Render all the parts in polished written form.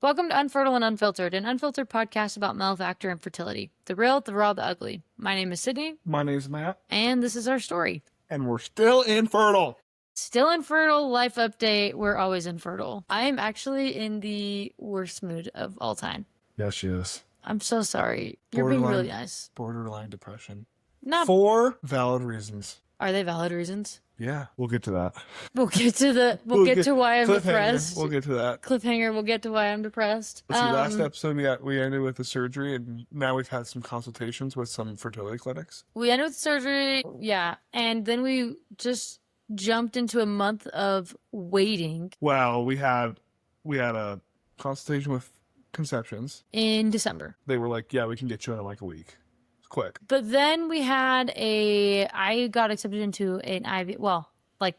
Welcome to Unfertile and Unfiltered, an unfiltered podcast about male factor and fertility. The real, the raw, the ugly. My name is Sydney. My name's Matt. And this is our story. And we're still infertile. Still infertile, life update. We're always infertile. I am actually in the worst mood of all time. Yes, she is. I'm so sorry. You're being really nice. Borderline depression. Not for valid reasons. Are they valid reasons? Yeah, we'll get to that. We'll get to why I'm depressed. We'll get to that. Cliffhanger, we'll get to why I'm depressed. Let's see, last episode we ended with the surgery, and now we've had some consultations with some fertility clinics. We ended with surgery, yeah, and then we just jumped into a month of waiting. Well, we had a consultation with Conceptions in December. They were like, yeah, we can get you in like a week. It's quick. But then we had I got accepted into an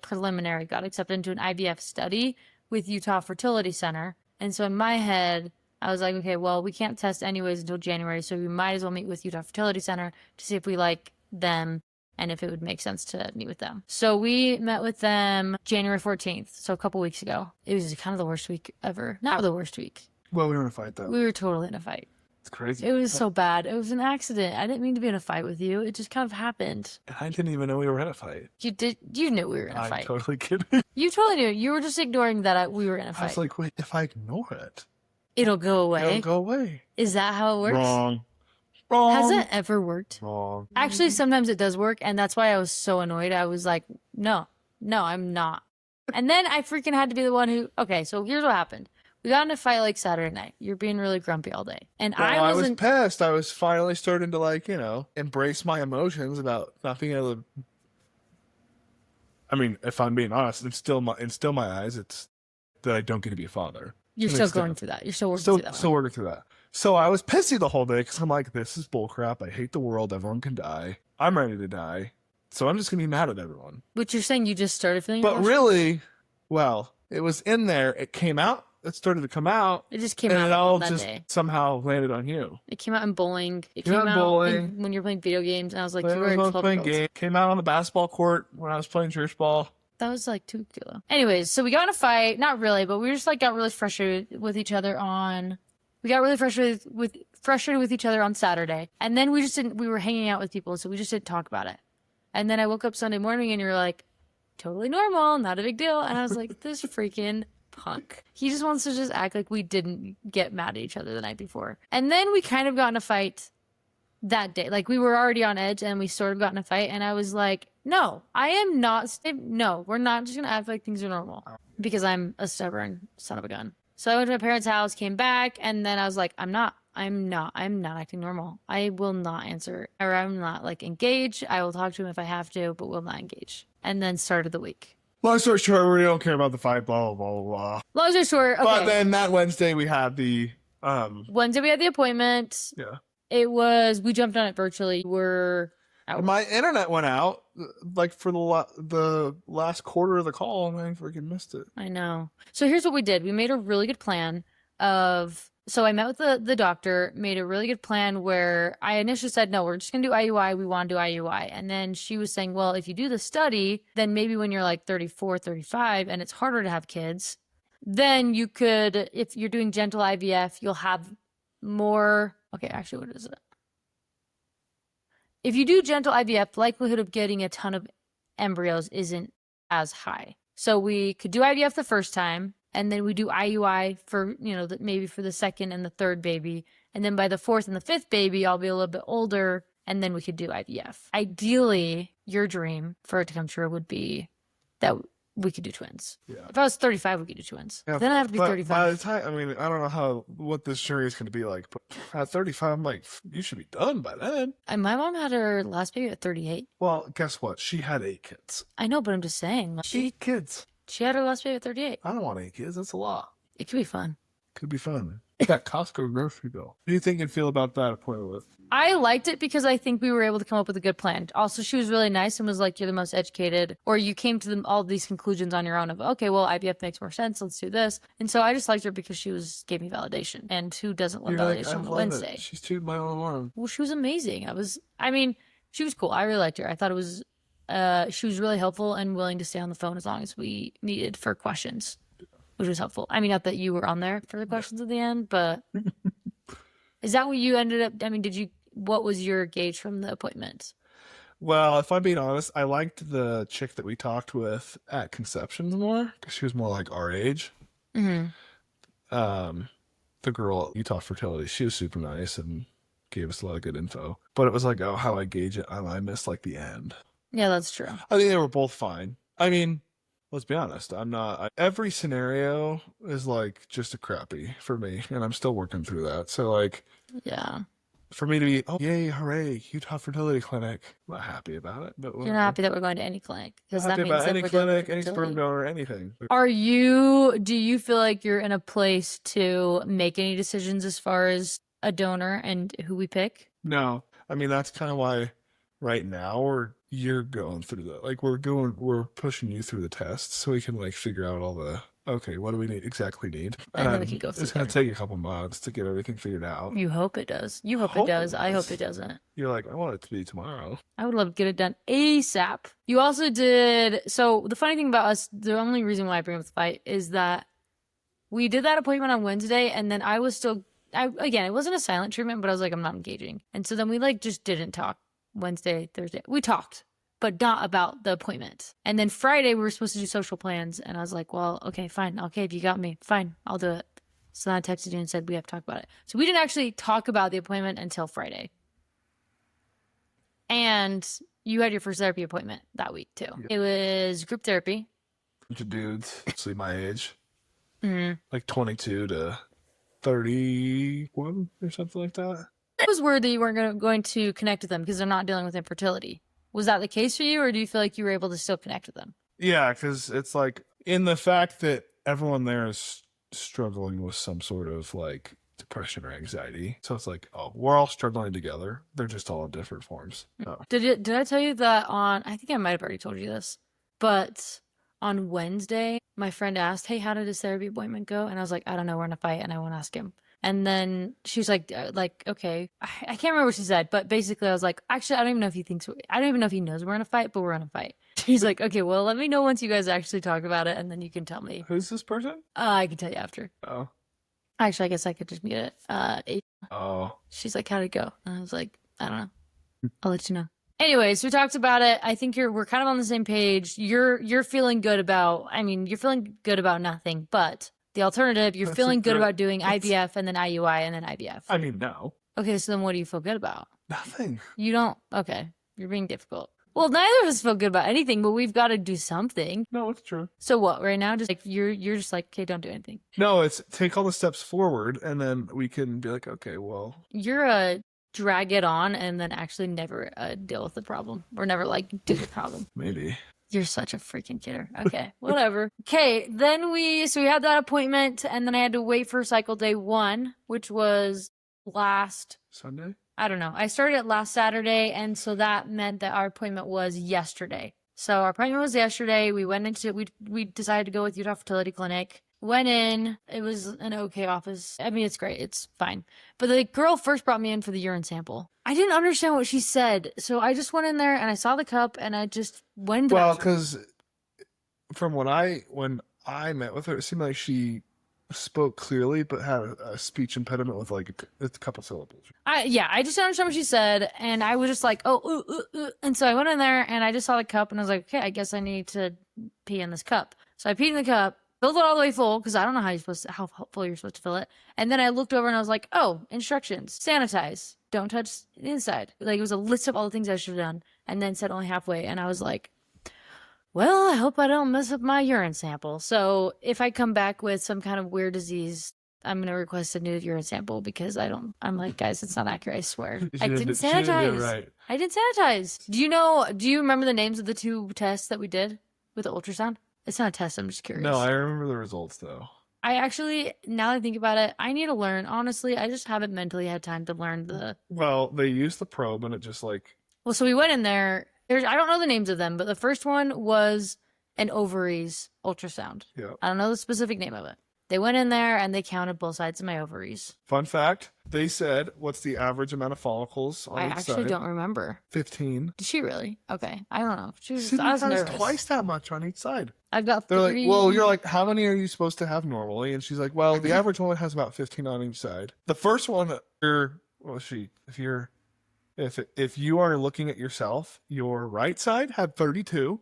preliminary, got accepted into an IVF study with Utah Fertility Center. And so in my head, I was like, okay, well, we can't test anyways until January, so we might as well meet with Utah Fertility Center to see if we like them and if it would make sense to meet with them. So we met with them January 14th, so a couple weeks ago. It was kind of the worst week ever. Not the worst week. Well, we were in a fight, though. We were totally in a fight. It's crazy. It was so bad. It was an accident. I didn't mean to be in a fight with you. It just kind of happened. I didn't even know we were in a fight. You did. You knew we were in a fight. I'm totally kidding. You totally knew. You were just ignoring that we were in a fight. I was like, wait, if I ignore it, it'll go away. It'll go away. Is that how it works? Wrong. Has it ever worked? Wrong. Actually, sometimes it does work, and that's why I was so annoyed. I was like, no, I'm not. And then I freaking had to be the one who, okay, so here's what happened. We got in a fight like Saturday night. You're being really grumpy all day. And well, I was pissed. I was finally starting to embrace my emotions about not being able to. I mean, if I'm being honest, in still my eyes, it's that I don't get to be a father. You're still going through that. You're still working through that. Still working through that. So I was pissy the whole day because I'm like, this is bullcrap. I hate the world. Everyone can die. I'm ready to die. So I'm just going to be mad at everyone. But you're saying you just started feeling But really, well, it was in there. It came out. It started to come out. It just came out. And it all just somehow landed on you. It came out in bowling. It came out when you were playing video games. And I was like, you were in playing games. Came out on the basketball court when I was playing church ball. That was like 2 weeks ago. Anyways, so we got in a fight. Not really, but we just got really frustrated with each other we got really frustrated with each other on Saturday. And then we were hanging out with people, so we just didn't talk about it. And then I woke up Sunday morning and you're like, totally normal, not a big deal. And I was like, this freaking punk. He just wants to just act like we didn't get mad at each other the night before. And then we kind of got in a fight that day. Like, we were already on edge and we sort of got in a fight. And I was like, no, I am not. No, we're not just going to act like things are normal because I'm a stubborn son of a gun. So I went to my parents' house, came back, and then I was like, I'm not acting normal. I will not answer, or I'm not engaged. I will talk to him if I have to, but will not engage. And then started the week. Long story short, we don't care about the fight, blah, blah, blah, blah. Long story short, okay. But then that Wednesday we had the... Wednesday we had the appointment. Yeah. We jumped on it virtually. We're out. My internet went out, for the last quarter of the call, and I freaking missed it. I know. So here's what we did. We made a really good plan So I met with the doctor, made a really good plan where I initially said, no, we're just going to do IUI. We want to do IUI. And then she was saying, well, if you do the study, then maybe when you're 34, 35, and it's harder to have kids, then you could, if you're doing gentle IVF, you'll have more. Okay, actually, what is it? If you do gentle IVF, the likelihood of getting a ton of embryos isn't as high. So we could do IVF the first time. And then we do IUI for, maybe for the second and the third baby. And then by the fourth and the fifth baby, I'll be a little bit older. And then we could do IVF. Ideally, your dream for it to come true would be that we could do twins. Yeah. If I was 35, we could do twins. Yeah, then I have to be 35. By the time, I don't know what this journey is going to be like. But at 35, I'm like, you should be done by then. And my mom had her last baby at 38. Well, guess what? She had 8 kids. I know, but I'm just saying. 8 kids. She had her last baby at 38. I don't want 8 kids. That's a lot. It could be fun. Could be fun. That Costco grocery bill. What do you think you'd feel about that appointment with? I liked it because I think we were able to come up with a good plan. Also, she was really nice and was like, you're the most educated, or you came to all these conclusions on your own of, okay, well, IVF makes more sense. Let's do this. And so I just liked her because she gave me validation. And who doesn't love validation on a Wednesday? She's tooted my own alarm. Well, she was amazing. She was cool. I really liked her. I thought it was, she was really helpful and willing to stay on the phone as long as we needed for questions, which was helpful. I mean, not that you were on there for the questions at the end, but is that what you ended up? I mean, what was your gauge from the appointment? Well, if I'm being honest, I liked the chick that we talked with at Conceptions more because she was more like our age. Mm-hmm. The girl at Utah Fertility, she was super nice and gave us a lot of good info. But it was like, oh, how I gauge it, I missed like the end. Yeah, that's true. I think they were both fine. I mean, let's be honest. Every scenario is like just a crappy for me, and I'm still working through that. So like, yeah, for me to be, oh yay, hooray, Utah Fertility Clinic, I'm not happy about it. But you're not happy that we're going to any clinic because that happy means about that any we're doing clinic, any fertility. sperm donor, anything. Do you feel like you're in a place to make any decisions as far as a donor and who we pick? No, I mean that's kind of why right now you're going through that. Like we're pushing you through the tests so we can like figure out all the okay, what do we exactly need? And then we can go through it's gonna take a couple months to get everything figured out. You hope it does. You hope it does. I hope it doesn't. You're like, I want it to be tomorrow. I would love to get it done ASAP. You also did. So the funny thing about us, the only reason why I bring up the fight is that we did that appointment on Wednesday, and then I was still. Again, it wasn't a silent treatment, but I was like, I'm not engaging. And so then we like just didn't talk Wednesday, Thursday. We talked, but not about the appointment. And then Friday, we were supposed to do social plans. And I was like, well, okay, fine. Okay, if you got me, fine, I'll do it. So then I texted you and said, we have to talk about it. So we didn't actually talk about the appointment until Friday. And you had your first therapy appointment that week too. Yep. It was group therapy. Bunch of dudes, mostly my age. Mm-hmm. Like 22 to 31 or something like that. It was weird that you weren't going to connect with them because they're not dealing with infertility. Was that the case for you, or do you feel like you were able to still connect with them? Yeah, because it's like in the fact that everyone there is struggling with some sort of like depression or anxiety. So it's like, oh, we're all struggling together. They're just all in different forms. Oh. Did I tell you that I think I might have already told you this, but on Wednesday, my friend asked, hey, how did his therapy appointment go? And I was like, I don't know, we're in a fight and I won't ask him. And then she was like, okay, I can't remember what she said, but basically I was like, actually, I don't even know if he knows we're in a fight, but we're in a fight. She's like, okay, well, let me know once you guys actually talk about it, and then you can tell me. Who's this person? I can tell you after. Oh. Actually, I guess I could just meet it. Oh. She's like, how'd it go? And I was like, I don't know. I'll let you know. Anyway, so we talked about it. I think we're kind of on the same page. You're feeling good about, you're feeling good about nothing, but the alternative, you're feeling good about doing IVF and then IUI and then IVF. I mean, no. Okay, so then what do you feel good about? Nothing. You don't? Okay, you're being difficult. Well, neither of us feel good about anything, but we've got to do something. No, it's true. So what, right now? Just like you're just like, okay, don't do anything. No, it's take all the steps forward and then we can be like, okay, well. You're a drag it on and then actually never deal with the problem or never like do the problem. Maybe. You're such a freaking kidder. Okay, whatever. Okay, then we had that appointment, and then I had to wait for cycle day 1, which was last Sunday? I don't know. I started it last Saturday, and so that meant that our appointment was yesterday. So our appointment was yesterday. We went into we decided to go with Utah Fertility Clinic. Went in. It was an okay office. I mean, it's great. It's fine. But the girl first brought me in for the urine sample. I didn't understand what she said. So I just went in there and I saw the cup and I just went. Well, because from when I met with her, it seemed like she spoke clearly but had a speech impediment with like a couple syllables. I just didn't understand what she said. And I was just like, And so I went in there and I just saw the cup and I was like, okay, I guess I need to pee in this cup. So I peed in the cup. Filled it all the way full because I don't know how full you're supposed to fill it. And then I looked over and I was like, oh, instructions. Sanitize. Don't touch the inside. Like it was a list of all the things I should have done and then said only halfway. And I was like, well, I hope I don't mess up my urine sample. So if I come back with some kind of weird disease, I'm going to request a new urine sample because I'm like, guys, it's not accurate. I swear. I didn't sanitize. Right. I didn't sanitize. Do you remember the names of the 2 tests that we did with the ultrasound? It's not a test, I'm just curious. No, I remember the results, though. I actually, now that I think about it, I need to learn. Honestly, I just haven't mentally had time to learn the... Well, they used the probe, and it just like... Well, so we went in there. I don't know the names of them, but the first one was an ovaries ultrasound. Yeah. I don't know the specific name of it. They went in there and they counted both sides of my ovaries. Fun fact, they said, what's the average amount of follicles on I each actually side? don't remember. 15. Did she really? Okay. I don't know. Sydney I was has nervous. twice that much on each side. I've got They're 3. like, well, you're like, how many are you supposed to have normally? And she's like, well, the average woman has about 15 on each side. The first one, if you are looking at yourself, your right side had 32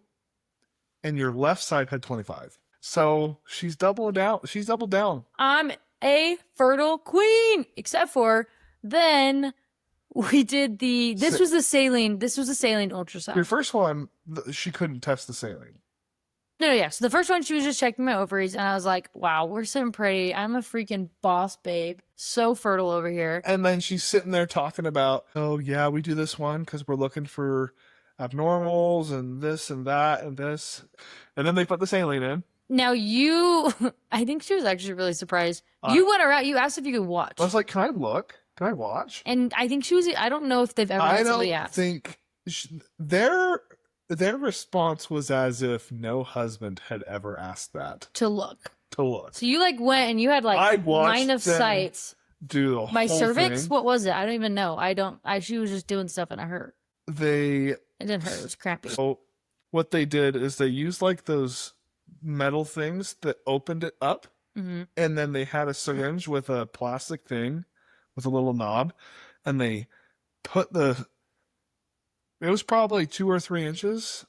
and your left side had 25. So she's doubled down. She's doubled down. I'm a fertile queen, except for then we did this was the saline ultrasound. Your first one, she couldn't test the saline. No, yeah. So the first one, she was just checking my ovaries, and I was like, wow, we're so pretty. I'm a freaking boss, babe. So fertile over here. And then she's sitting there talking about, oh, yeah, we do this one because we're looking for abnormals and this and that and this. And then they put the saline in. Now I think she was actually really surprised. You went around, you asked if you could watch. I was like, can I look? Can I watch? And I think I don't know if they've ever had somebody ask. I don't think their response was as if no husband had ever asked that. To look. So you went and you had line of sight. Do the my whole cervix? thing. What was it? I don't even know. She was just doing stuff and it hurt. It didn't hurt. It was crappy. So what they did is they used those metal things that opened it up, and then they had a syringe with a plastic thing with a little knob, and they put it was probably 2 or 3 inches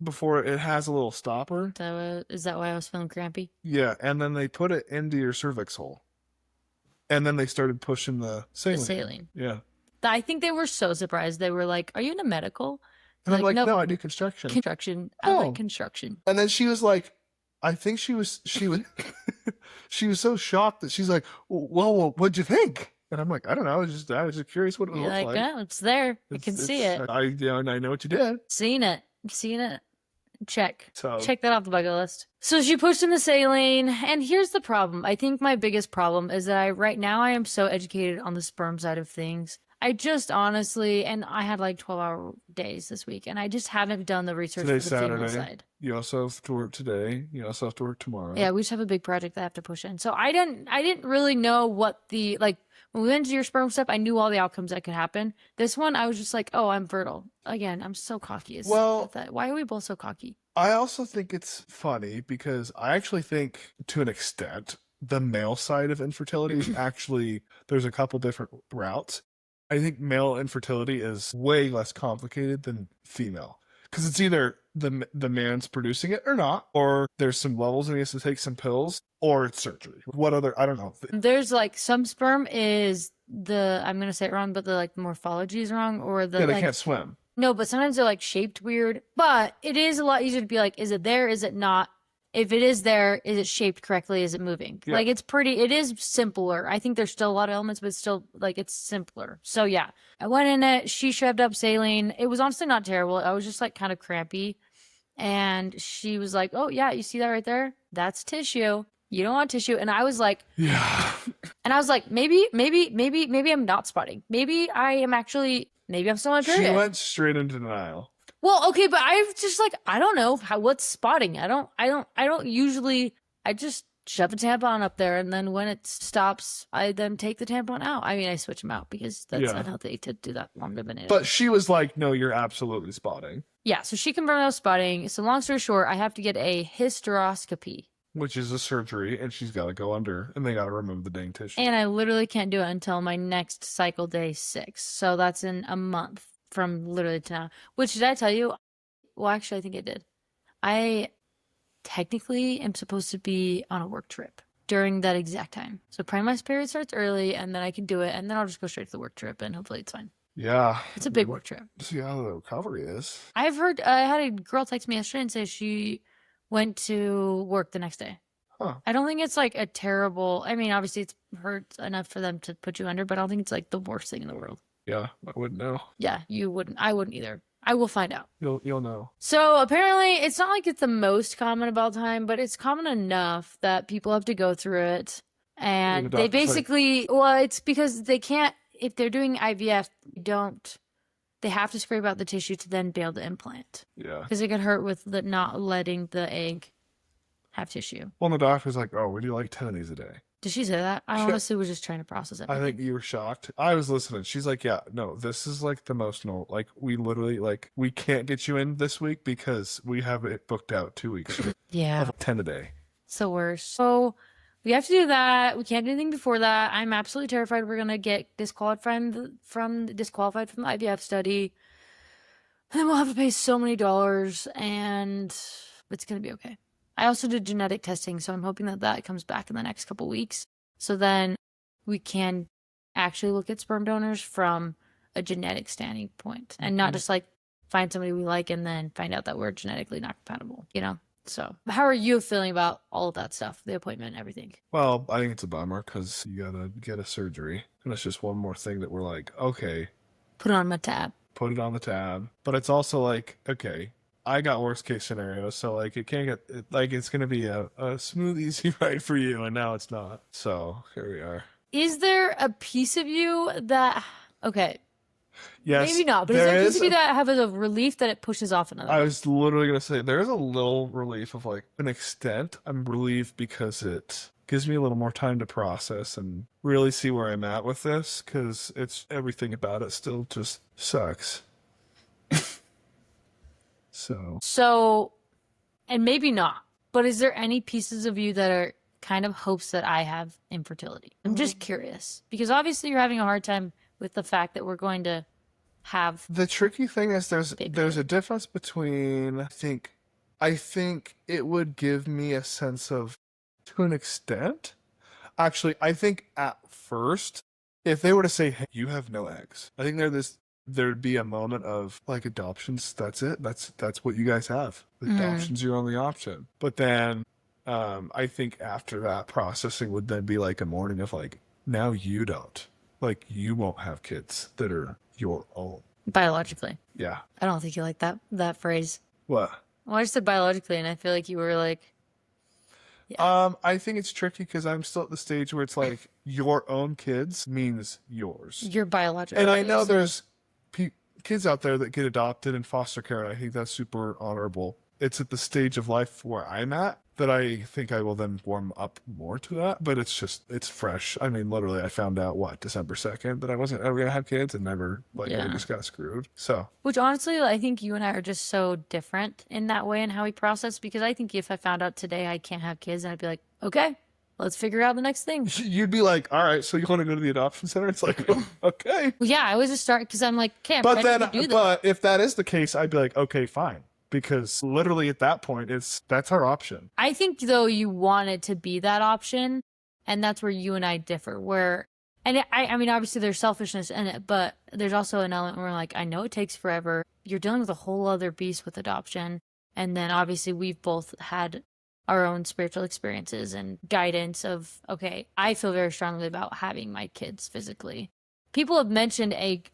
before it has a little stopper. Is that why I was feeling crampy? Yeah, and then they put it into your cervix hole, and then they started pushing the saline. The saline. Yeah. I think they were so surprised. They were like, "Are you in a medical?" And I'm like, no, I do construction. I like construction. And then she was like, I think she was she was so shocked that she's like, well, what'd you think? And I'm like, I don't know. I was just curious what it looked like. Yeah, it's there. I can see it. I know what you did. Seen it. Check. So check that off the bucket list. So she pushed in the saline, and here's the problem. I think my biggest problem is that right now I am so educated on the sperm side of things. I just honestly, and I had 12-hour days this week, and I just haven't done the research Today's for the female Saturday. side. You also have to work today. You also have to work tomorrow. Yeah, we just have a big project that I have to push in. So I didn't really know what when we went into your sperm step, I knew all the outcomes that could happen. This one, I was just like, oh, I'm fertile. Again, I'm so cocky. Why are we both so cocky? I also think it's funny because I actually think, to an extent, the male side of infertility is actually, there's a couple different routes. I think male infertility is way less complicated than female. Because it's either the man's producing it or not, or there's some levels and he has to take some pills, or it's surgery. I don't know. There's some sperm is I'm going to say it wrong, but the morphology is wrong, or they can't swim. No, but sometimes they're shaped weird. But it is a lot easier to be is it there? Is it not? If it is there, is it shaped correctly? Is it moving? Yeah. It is simpler. I think there's still a lot of elements, but it's still it's simpler. So yeah, I went in it. She shoved up saline. It was honestly not terrible. I was just kind of crampy. And she was like, oh yeah, you see that right there? That's tissue. You don't want tissue. And I was like, yeah. And I was like, maybe I'm not spotting. Maybe I'm still on period. She went straight into denial. Well, okay, but I was just I don't know what's spotting. I don't usually, I just shove a tampon up there, and then when it stops, I then take the tampon out. I mean, I switch them out because that's unhealthy to do that long terminated. But she was like, no, you're absolutely spotting. Yeah, so she confirmed I was spotting. So long story short, I have to get a hysteroscopy. Which is a surgery, and she's got to go under, and they got to remove the dang tissue. And I literally can't do it until my next cycle, day 6. So that's in a month. From literally to now. Which, did I tell you? Well, actually, I think I did. I technically am supposed to be on a work trip during that exact time. So probably my period starts early, and then I can do it, and then I'll just go straight to the work trip, and hopefully it's fine. Yeah. It's a big work trip. See how the recovery is. I've heard, I had a girl text me yesterday and say she went to work the next day. Huh. I don't think it's a terrible, I mean, obviously it's hurts enough for them to put you under, but I don't think it's the worst thing in the world. Yeah, I wouldn't know. Yeah, you wouldn't. I wouldn't either. I will find out. You'll know. So apparently, it's not it's the most common of all time, but it's common enough that people have to go through it. And they basically, it's because they can't, if they're doing IVF, they have to scrape out the tissue to then be able to implant. Yeah. Because it could hurt with not letting the egg have tissue. Well, the doctor's like, oh, we do like 10 of these a day. Did she say that? I honestly was just trying to process it. I think you were shocked. I was listening. She's like, yeah, no, this is like the most normal. Like, we literally, like, we can't get you in this week because we have it booked out 2 weeks. Yeah. Of 10 a day. So worse. So we have to do that. We can't do anything before that. I'm absolutely terrified we're going to get disqualified from the IVF study. And then we'll have to pay so many dollars, and it's going to be okay. I also did genetic testing, so I'm hoping that that comes back in the next couple weeks. So then we can actually look at sperm donors from a genetic standing point and not just like find somebody we like and then find out that we're genetically not compatible, you know? So how are you feeling about all of that stuff, the appointment, everything? Well, I think it's a bummer because you got to get a surgery. And it's just one more thing that we're like, okay. Put it on my tab. Put it on the tab. But it's also like, okay, I got worst case scenario, so like it can't get like it's gonna be a smooth, easy ride for you, and now it's not. So here we are. Is there a piece of you that Yes, maybe not, but is there a piece of you that have a relief that it pushes off another? I was literally gonna say there's a little relief of like an extent. I'm relieved because it gives me a little more time to process and really see where I'm at with this, because it's everything about it still just sucks. So, and maybe not, but is there any pieces of you that are kind of hopes that I have infertility? I'm just curious, because obviously you're having a hard time with the fact that we're going to have. The tricky thing is there's a difference between, I think it would give me a sense of, to an extent. Actually, I think at first, if they were to say, hey, you have no eggs, I think there'd be a moment of like adoptions. That's it. That's what you guys have. Adoption's your only option. But then, I think after that, processing would then be like a morning of like, now you don't, like, you won't have kids that are your own. Biologically. Yeah. I don't think you like that phrase. What? Well, I just said biologically, and I feel like you were like, yeah. I think it's tricky because I'm still at the stage where it's like your own kids means yours. Your biological. And I know there's kids out there that get adopted in foster care, and I think that's super honorable. It's at the stage of life where I'm at that I think I will then warm up more to that, but it's fresh. I mean, literally, I found out, December 2nd, that I wasn't ever going to have kids, and never, I just got screwed. So. Which, honestly, I think you and I are just so different in that way and how we process, because I think if I found out today I can't have kids, I'd be like, okay, let's figure out the next thing. You'd be like, all right, so you want to go to the adoption center? It's like, okay. Well, yeah, I was just start because I'm like, okay, but if that is the case, I'd be like, okay, fine. Because literally at that point, that's our option. I think, though, you want it to be that option, and that's where you and I differ. I mean, obviously there's selfishness in it, but there's also an element where, like, I know it takes forever. You're dealing with a whole other beast with adoption, and then obviously we've both had our own spiritual experiences and guidance of, okay, I feel very strongly about having my kids physically. People have mentioned egg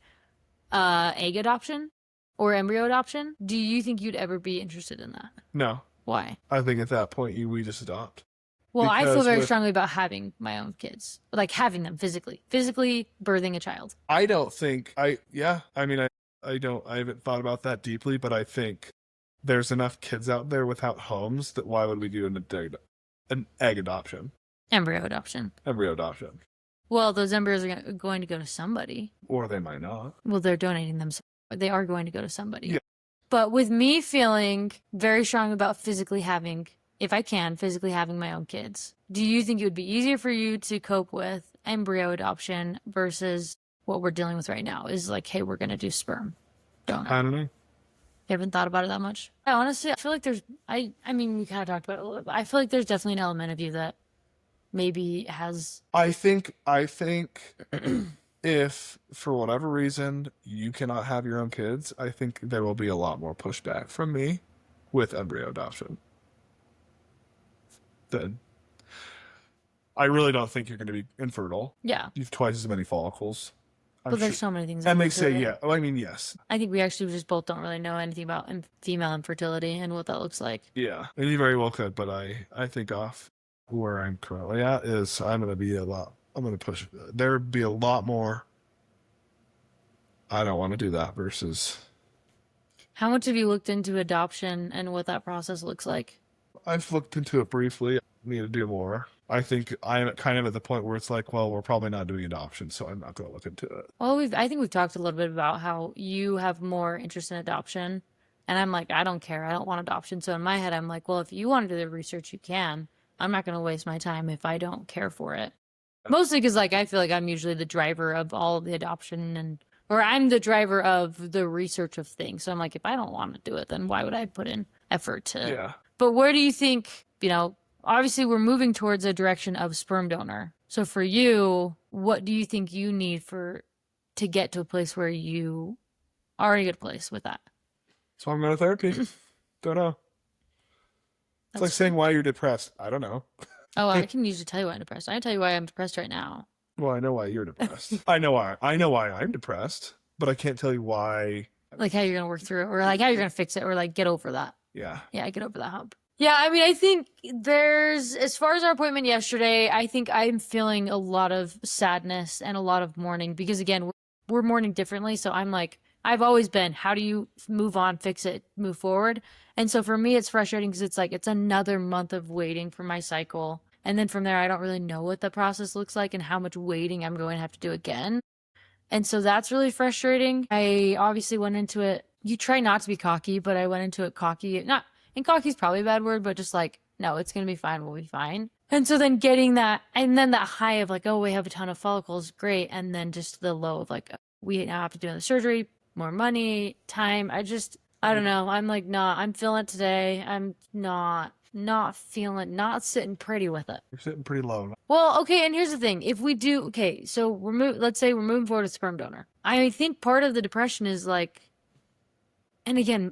adoption. Or embryo adoption. Do you think you'd ever be interested in that? No. Why? I think at that point we just adopt. Well, I feel very strongly about having my own kids, like having them physically birthing a child. I don't think I haven't thought about that deeply, but I think there's enough kids out there without homes that why would we do an egg adoption? Embryo adoption. Well, those embryos are going to go to somebody. Or they might not. Well, they're donating them. They are going to go to somebody. Yeah. But with me feeling very strong about physically having my own kids, do you think it would be easier for you to cope with embryo adoption versus what we're dealing with right now? Is like, hey, we're going to do sperm donor. I don't know. You haven't thought about it that much? Honestly, I feel like I mean, we kind of talked about it a little bit, but I feel like there's definitely an element of you that maybe has... I think if, for whatever reason, you cannot have your own kids, I think there will be a lot more pushback from me with embryo adoption. Then I really don't think you're going to be infertile. Yeah. You have twice as many follicles. But there's so many things. And they say, yeah. Well, I mean, yes. I think we actually just both don't really know anything about female infertility and what that looks like. Yeah. And you very well could, but I think off where I'm currently at is I'm going to push. There'd be a lot more. I don't want to do that versus. How much have you looked into adoption and what that process looks like? I've looked into it briefly. I need to do more. I think I'm kind of at the point where it's like, well, we're probably not doing adoption, so I'm not going to look into it. Well, I think we've talked a little bit about how you have more interest in adoption. And I'm like, I don't care. I don't want adoption. So in my head, I'm like, well, if you want to do the research, you can. I'm not going to waste my time if I don't care for it. Mostly because, like, I feel like I'm usually the driver of all of the adoption or I'm the driver of the research of things. So I'm like, if I don't want to do it, then why would I put in effort to? Yeah. But where do you think, obviously we're moving towards a direction of sperm donor. So for you, what do you think you need to get to a place where you are in a good place with that? So I'm going to therapy. Don't know. It's like saying why you're depressed. I don't know. Oh, I can usually tell you why I'm depressed. I can tell you why I'm depressed right now. Well, I know why you're depressed. I know why I'm depressed, but I can't tell you why. Like how you're going to work through it or like how you're going to fix it or like get over that. Yeah. Yeah, get over that hump. Yeah, I mean, I think as far as our appointment yesterday, I think I'm feeling a lot of sadness and a lot of mourning because again, we're mourning differently. So I'm like, I've always been, how do you move on, fix it, move forward? And so for me, it's frustrating because it's like, it's another month of waiting for my cycle. And then from there, I don't really know what the process looks like and how much waiting I'm going to have to do again. And so that's really frustrating. I obviously went into it. You try not to be cocky, but I went into it cocky. And cocky is probably a bad word, but just like, no, it's going to be fine. We'll be fine. And so then getting that, and then that high of like, oh, we have a ton of follicles. Great. And then just the low of like, we now have to do the surgery, more money, time. I don't know. I'm like, nah, I'm feeling it today. I'm not not sitting pretty with it. You're sitting pretty low. Well, okay, and here's the thing. If we do, okay, so let's say we're moving forward with sperm donor. I think part of the depression is like, and again,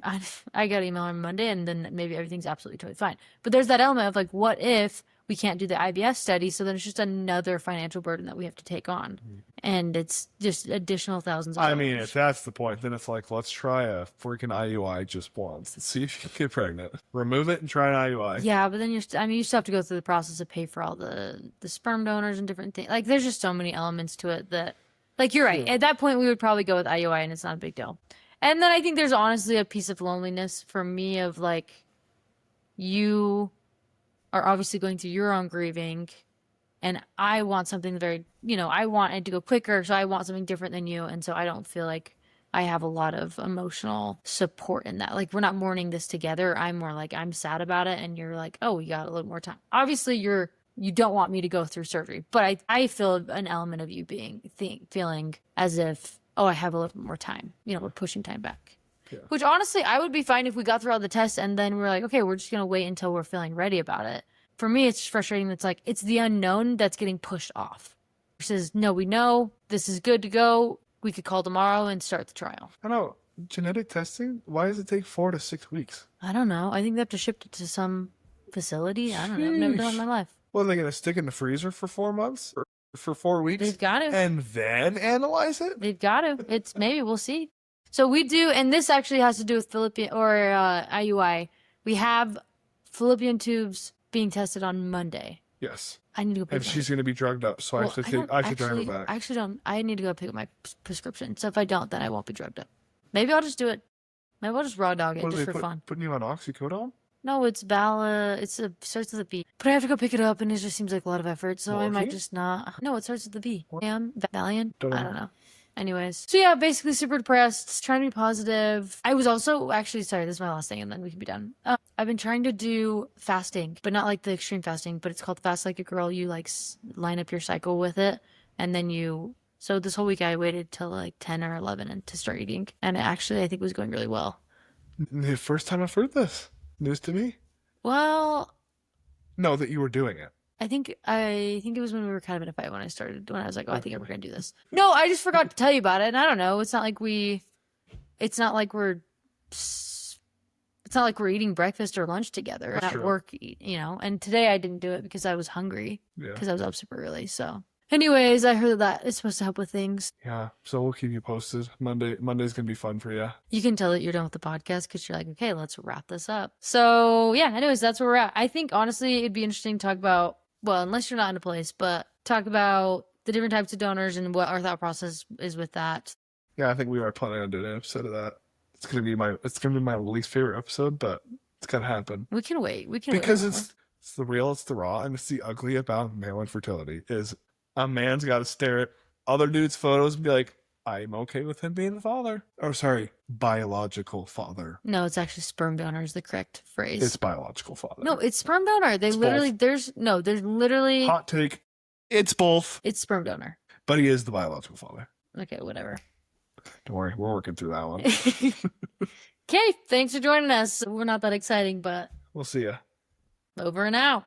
I got an email on Monday and then maybe everything's absolutely totally fine. But there's that element of like, what if we can't do the IVF study? So then it's just another financial burden that we have to take on. And it's just additional thousands of dollars. I mean, if that's the point, then it's like, let's try a freaking IUI just once. Let's see if you can get pregnant. Remove it and try an IUI. Yeah, but then you still have to go through the process of pay for all the sperm donors and different things. Like, there's just so many elements to it that, like, you're right. At that point, we would probably go with IUI and it's not a big deal. And then I think there's honestly a piece of loneliness for me of, like, you are obviously going through your own grieving and I want something very, I want it to go quicker, so I want something different than you. And so I don't feel like I have a lot of emotional support in that. Like, we're not mourning this together. I'm more like, I'm sad about it. And you're like, oh, we got a little more time. Obviously, you don't want me to go through surgery. But I feel an element of you feeling as if, oh, I have a little bit more time. We're pushing time back. Yeah. Which, honestly, I would be fine if we got through all the tests and then we're like, okay, we're just going to wait until we're feeling ready about it. For me, it's frustrating. It's like, it's the unknown that's getting pushed off. Versus, no, we know this is good to go. We could call tomorrow and start the trial. I know. Genetic testing, why does it take 4 to 6 weeks? I don't know. I think they have to ship it to some facility. I don't know. I've never done it in my life. Well, are they going to stick it in the freezer for 4 months? Or for 4 weeks? They've got to. And then analyze it? They've got to. It's maybe. We'll see. So we do, and this actually has to do with IUI. We have fallopian tubes being tested on Monday. Yes. I need to go pick and she's going to be drugged up, so I have to drive her back. I actually don't. I need to go pick up my prescription. So if I don't, then I won't be drugged up. Maybe I'll just do it. Maybe I'll just raw dog it just for fun. Putting you on oxycodone? No, it's Bala. Starts with a B. But I have to go pick it up, and it just seems like a lot of effort. So I might just not. No, it starts with the B. Valiant? I don't know. Anyways, so yeah, basically super depressed, trying to be positive. I was also actually, sorry, this is my last thing and then we can be done. I've been trying to do fasting, but not like the extreme fasting, but it's called Fast Like a Girl. You like line up your cycle with it and then so this whole week I waited till like 10 or 11 and to start eating. And actually, I think it was going really well. The first time I've heard this. News to me? Well. No, that you were doing it. I think it was when we were kind of in a fight when I was like, oh, I think we're going to do this. No, I just forgot to tell you about it. And I don't know. It's not like we're eating breakfast or lunch together at work, and today I didn't do it because I was hungry because I was up super early. So anyways, I heard that it's supposed to help with things. Yeah. So we'll keep you posted. Monday's going to be fun for you. You can tell that you're done with the podcast because you're like, okay, let's wrap this up. So yeah, anyways, that's where we're at. I think honestly, it'd be interesting to talk about, well, unless you're not in a place, but talk about the different types of donors and what our thought process is with that. Yeah, I think we are planning on doing an episode of that. It's gonna be my least favorite episode, but It's gotta happen. We can wait. Because wait. it's the real, it's the raw, and it's the ugly about male infertility. Is a man's got to stare at other dudes' photos and be like, I'm okay with him being the father. Or sorry, biological father. No, it's actually sperm donor is the correct phrase. It's biological father. No, it's sperm donor. It's literally, there's literally. Hot take. It's both. It's sperm donor. But he is the biological father. Okay, whatever. Don't worry, we're working through that one. Okay, thanks for joining us. We're not that exciting, but We'll see ya. over and out.